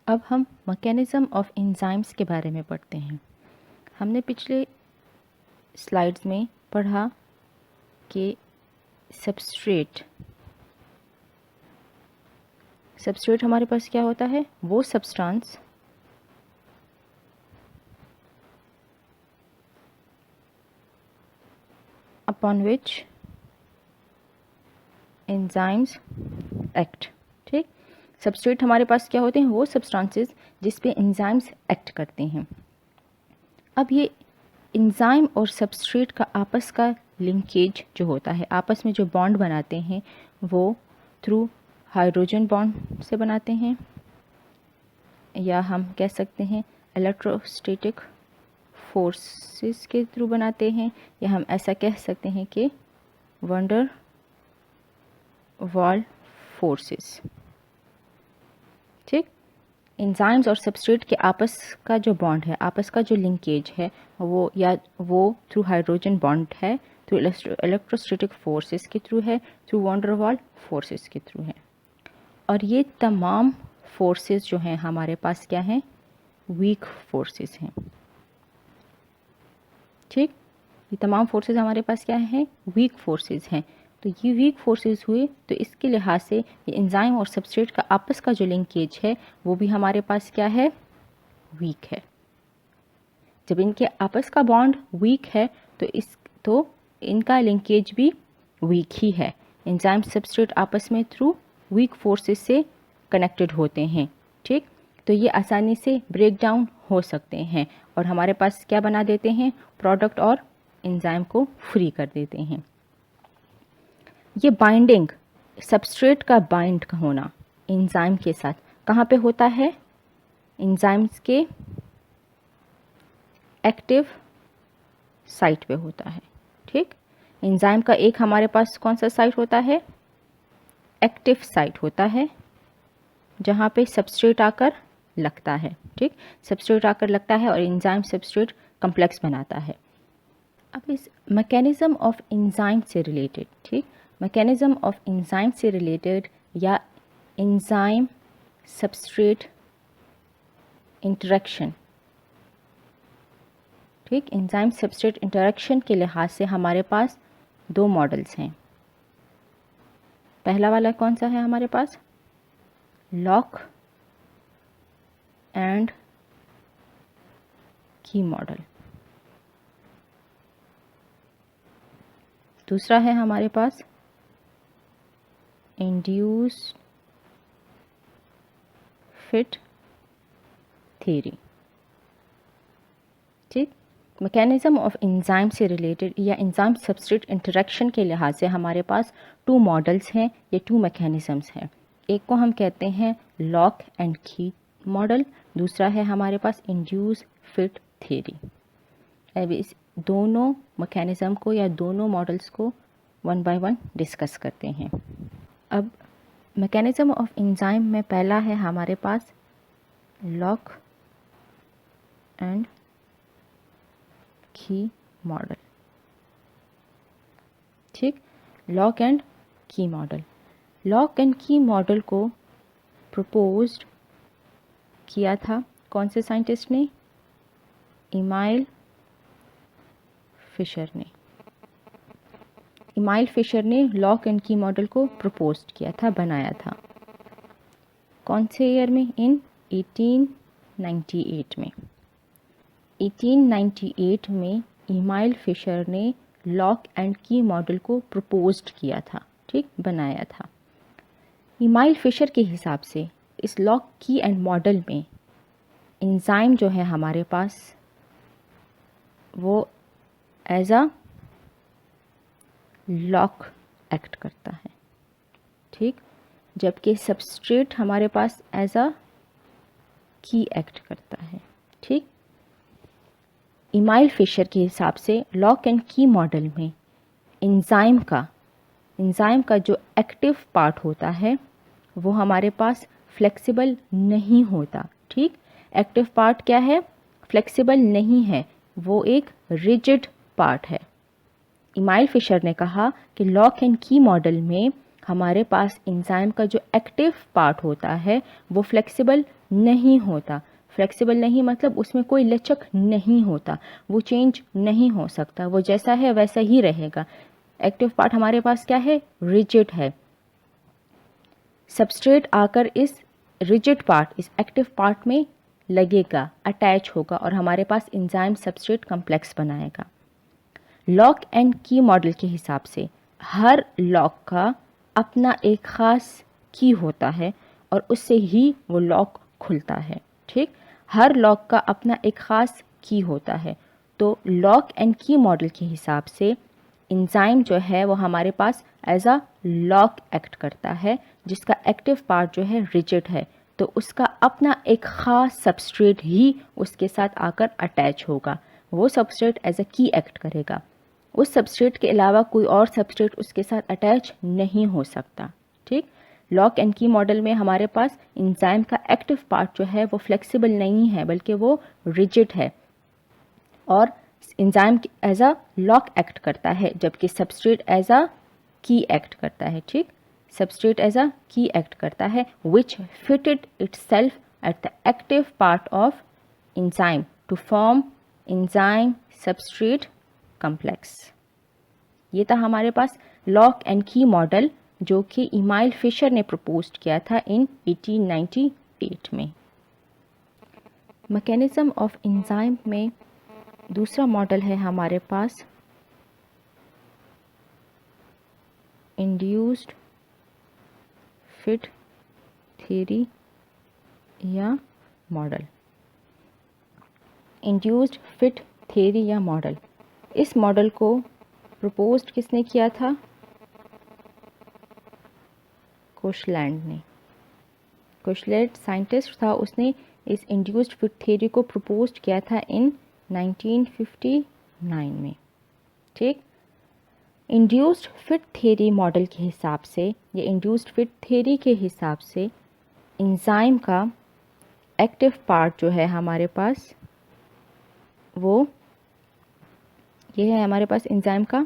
अब हम mechanism of enzymes के बारे में पढ़ते हैं। हमने पिछले स्लाइड्स में पढ़ा कि सबस्ट्रेट हमारे पास क्या होता है, वो substance upon which enzymes act. ठीक, सबस्ट्रेट हमारे पास क्या होते हैं, वो सब्सटेंसेस जिस पे एंजाइम्स एक्ट करते हैं। अब ये एंजाइम और सबस्ट्रेट का आपस का लिंकेज जो होता है, आपस में जो बॉन्ड बनाते हैं, वो थ्रू हाइड्रोजन बॉन्ड से बनाते हैं, या हम कह सकते हैं इलेक्ट्रोस्टैटिक फोर्सेस के थ्रू बनाते हैं, या हम ऐसा कह सकते हैं कि वंडर वाल फोर्सेस। ठीक, एंजाइम्स और सबस्ट्रेट के आपस का जो बॉन्ड है, आपस का जो लिंकेज है, वो थ्रू हाइड्रोजन बॉन्ड है, थ्रू इलेक्ट्रोस्टैटिक फोर्सेस के थ्रू है, थ्रू वंडर वाल फोर्सेस के थ्रू है। और ये तमाम फोर्सेस जो हैं हमारे पास क्या हैं, वीक फोर्सेस हैं। ठीक, ये तमाम फोर्सेस हमारे पास क्या हैं, वीक फोर्सेस हैं। तो ये वीक फोर्सेस हुए, तो इसके लिहाज से ये एंजाइम और सबस्ट्रेट का आपस का जो लिंकेज है वो भी हमारे पास क्या है, वीक है। जब इनके आपस का बॉन्ड वीक है तो इनका लिंकेज भी वीक ही है। एंजाइम सबस्ट्रेट आपस में थ्रू वीक फोर्सेस से कनेक्टेड होते हैं। ठीक, तो ये आसानी से ब्रेक डाउन हो सकते हैं और हमारे पास क्या बना देते हैं, प्रोडक्ट, और एंजाइम को फ्री कर देते हैं। ये बाइंडिंग, सबस्ट्रेट का बाइंड का होना एंजाइम के साथ कहाँ पे होता है, एंजाइम्स के एक्टिव साइट पे होता है। ठीक, एंजाइम का एक हमारे पास कौन सा साइट होता है, एक्टिव साइट होता है, जहाँ पे सबस्ट्रेट आकर लगता है। ठीक, सबस्ट्रेट आकर लगता है और एंजाइम सबस्ट्रेट कम्प्लेक्स बनाता है। अब इस मैकेनिज्म ऑफ एंजाइम से रिलेटेड, ठीक, मैकेनिज्म ऑफ एंजाइम से रिलेटेड या एंजाइम सबस्ट्रेट इंटरेक्शन, ठीक, एंजाइम सबस्ट्रेट इंटरेक्शन के लिहाज से हमारे पास दो मॉडल्स हैं। पहला वाला कौन सा है हमारे पास, लॉक एंड की मॉडल। दूसरा है हमारे पास इंड्यूस्ड फिट थ्योरी। ठीक, मैकेनिज्म ऑफ एंजाइम से रिलेटेड या एंजाइम सबस्ट्रेट इंटरेक्शन के लिहाज से हमारे पास टू मॉडल्स हैं, ये टू मैकेनिज्म्स हैं। एक को हम कहते हैं लॉक एंड की मॉडल, दूसरा है हमारे पास इंड्यूस फिट थ्योरी। अब इस दोनों मैकेनिज्म को या दोनों मॉडल्स को वन बाय वन डिस्कस करते हैं। अब मैकेनिज्म ऑफ एंजाइम में पहला है हमारे पास लॉक एंड की मॉडल। ठीक, lock and key model, lock and key model को प्रपोज्ड किया था कौन से साइंटिस्ट ने, इमाइल फिशर ने। इमाइल फिशर ने लॉक एंड की मॉडल को प्रपोज्ड किया था, बनाया था। कौन से ईयर में, इन 1898 में। 1898 में इमाइल फिशर ने लॉक एंड की मॉडल को प्रपोज्ड किया था, ठीक, बनाया था। इमाइल फिशर के हिसाब से इस लॉक की एंड मॉडल में एंजाइम जो है हमारे पास वो एज अ लॉक एक्ट करता है। ठीक, जबकि सबस्ट्रेट हमारे पास एज अ की एक्ट करता है। ठीक, इमाइल फिशर के हिसाब से लॉक एंड की मॉडल में एंजाइम का जो एक्टिव पार्ट होता है वो हमारे पास फ्लेक्सिबल नहीं होता। ठीक, एक्टिव पार्ट क्या है, फ्लेक्सिबल नहीं है, वो एक रिजिड पार्ट है। इमाइल फिशर ने कहा कि लॉक एंड की मॉडल में हमारे पास एंजाइम का जो एक्टिव पार्ट होता है वो फ्लेक्सिबल नहीं होता। फ्लेक्सिबल नहीं मतलब उसमें कोई लचक नहीं होता, वो चेंज नहीं हो सकता, वो जैसा है वैसा ही रहेगा। एक्टिव पार्ट हमारे पास क्या है, रिजिड है। सबस्ट्रेट आकर इस रिजिड पार्ट, इस एक्टिव पार्ट में लगेगा, अटैच होगा और हमारे पास एंजाइम सबस्ट्रेट कॉम्प्लेक्स बनाएगा। लॉक एंड की मॉडल के हिसाब से हर लॉक का अपना एक ख़ास की होता है और उससे ही वो लॉक खुलता है। ठीक, हर लॉक का अपना एक ख़ास की होता है। तो लॉक एंड की मॉडल के हिसाब से एंजाइम जो है वो हमारे पास एज अ लॉक एक्ट करता है, जिसका एक्टिव पार्ट जो है रिजिड है, तो उसका अपना एक ख़ास सबस्ट्रेट ही उसके साथ आकर अटैच होगा। वो सबस्ट्रेट एज अ की एक्ट करेगा। उस सबस्ट्रेट के अलावा कोई और सबस्ट्रेट उसके साथ अटैच नहीं हो सकता। ठीक, लॉक एंड की मॉडल में हमारे पास एंजाइम का एक्टिव पार्ट जो है वो फ्लेक्सिबल नहीं है, बल्कि वो रिजिड है और enzyme as a lock act करता है, जबकि सबस्ट्रेट एज अ की एक्ट करता है। ठीक, सबस्ट्रेट एज अ की एक्ट करता है which fitted itself at the active part of enzyme to form enzyme substrate complex. ये था हमारे पास लॉक एंड की मॉडल, जो कि इमाइल फिशर ने प्रपोज किया था इन 1898 में। मैकेनिज्म ऑफ एंजाइम में दूसरा मॉडल है हमारे पास इंड्यूस्ड फिट थ्योरी या मॉडल। इंड्यूस्ड फिट थ्योरी या मॉडल, इस मॉडल को प्रपोज्ड किसने किया था, कोशलैंड ने। कोशलैंड साइंटिस्ट था, उसने इस इंड्यूस्ड फिट थ्योरी को प्रपोज किया था इन 1959 में। ठीक, इंड्यूस्ड फिट थ्योरी मॉडल के हिसाब से या इंड्यूस्ड फिट थ्योरी के हिसाब से एंजाइम का एक्टिव पार्ट जो है हमारे पास, वो ये है हमारे पास एंजाइम का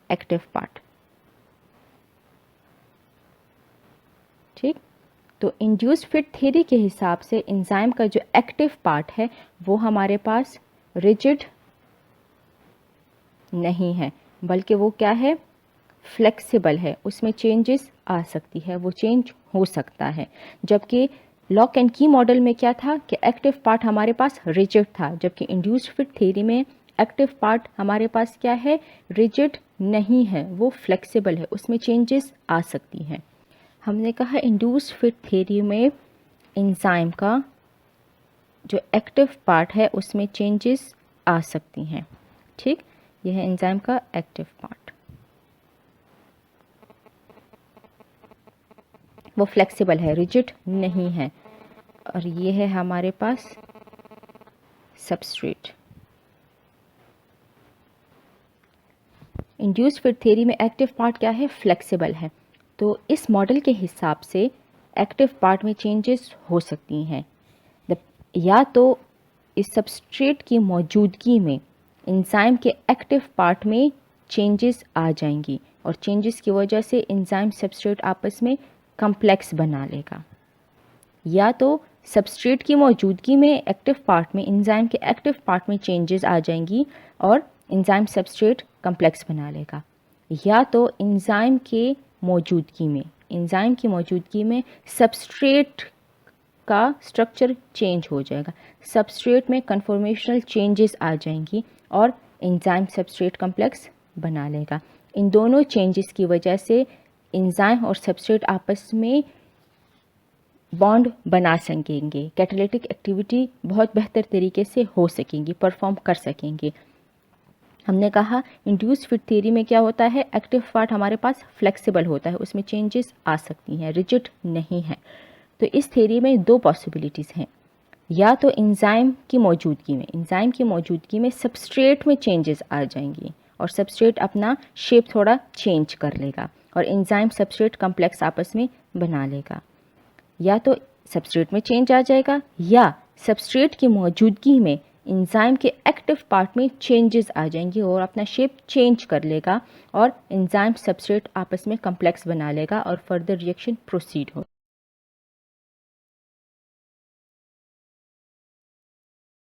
एक्टिव पार्ट। ठीक, तो इंड्यूस्ड फिट थ्योरी के हिसाब से एंजाइम का जो एक्टिव पार्ट है वो हमारे पास रिजिड नहीं है, बल्कि वो क्या है, फ्लेक्सिबल है, उसमें चेंजेस आ सकती है, वो चेंज हो सकता है। जबकि लॉक एंड की मॉडल में क्या था कि एक्टिव पार्ट हमारे पास रिजिड था, जबकि इंड्यूस्ड फिट थ्योरी में एक्टिव पार्ट हमारे पास क्या है, रिजिड नहीं है, वो फ्लेक्सिबल है, उसमें चेंजेस आ सकती हैं। हमने कहा इंड्यूस्ड फिट थ्योरी में एंजाइम का जो एक्टिव पार्ट है उसमें चेंजेस आ सकती हैं। ठीक, यह है एंजाइम का एक्टिव पार्ट, वो फ्लेक्सिबल है, रिजिड नहीं है। और ये है हमारे पास सबस्ट्रेट। इंड्यूस्ड फिट थ्योरी में एक्टिव पार्ट क्या है, फ्लेक्सिबल है। तो इस मॉडल के हिसाब से एक्टिव पार्ट में चेंजेस हो सकती हैं, या तो इस सबस्ट्रेट की मौजूदगी में एंजाइम के एक्टिव पार्ट में चेंजेस आ जाएंगी और चेंजेस की वजह से एंजाइम सबस्ट्रेट आपस में कॉम्प्लेक्स बना लेगा, या तो सबस्ट्रेट की मौजूदगी में एक्टिव पार्ट में एंजाइम के एक्टिव पार्ट में चेंजेस आ जाएंगी और एंजाइम सबस्ट्रेट कॉम्प्लेक्स बना लेगा, या तो एंजाइम की मौजूदगी में सबस्ट्रेट का स्ट्रक्चर चेंज हो जाएगा, सबस्ट्रेट में कन्फॉर्मेशनल चेंजेस आ जाएंगी और एंजाइम सबस्ट्रेट कॉम्प्लेक्स बना लेगा। इन दोनों चेंजेस की वजह से एंजाइम और सबस्ट्रेट आपस में बॉन्ड बना सकेंगे, कैटालिटिक एक्टिविटी बहुत बेहतर तरीके से हो सकेंगी, परफॉर्म कर सकेंगे। हमने कहा इंड्यूस्ड फिट थ्योरी में क्या होता है, एक्टिव पार्ट हमारे पास फ्लेक्सिबल होता है, उसमें चेंजेस आ सकती हैं, रिजिड नहीं है। तो इस थ्योरी में दो पॉसिबिलिटीज़ हैं, या तो एंजाइम की मौजूदगी में सबस्ट्रेट में चेंजेस आ जाएंगी और सबस्ट्रेट अपना शेप थोड़ा चेंज कर लेगा और एंजाइम सबस्ट्रेट कॉम्प्लेक्स आपस में बना लेगा, या तो सबस्ट्रेट में चेंज आ जाएगा या सबस्ट्रेट की मौजूदगी में एंजाइम के एक्टिव पार्ट में चेंजेस आ जाएंगी और अपना शेप चेंज कर लेगा और एंजाइम सबस्ट्रेट आपस में कॉम्प्लेक्स बना लेगा और फर्दर रिएक्शन प्रोसीड हो।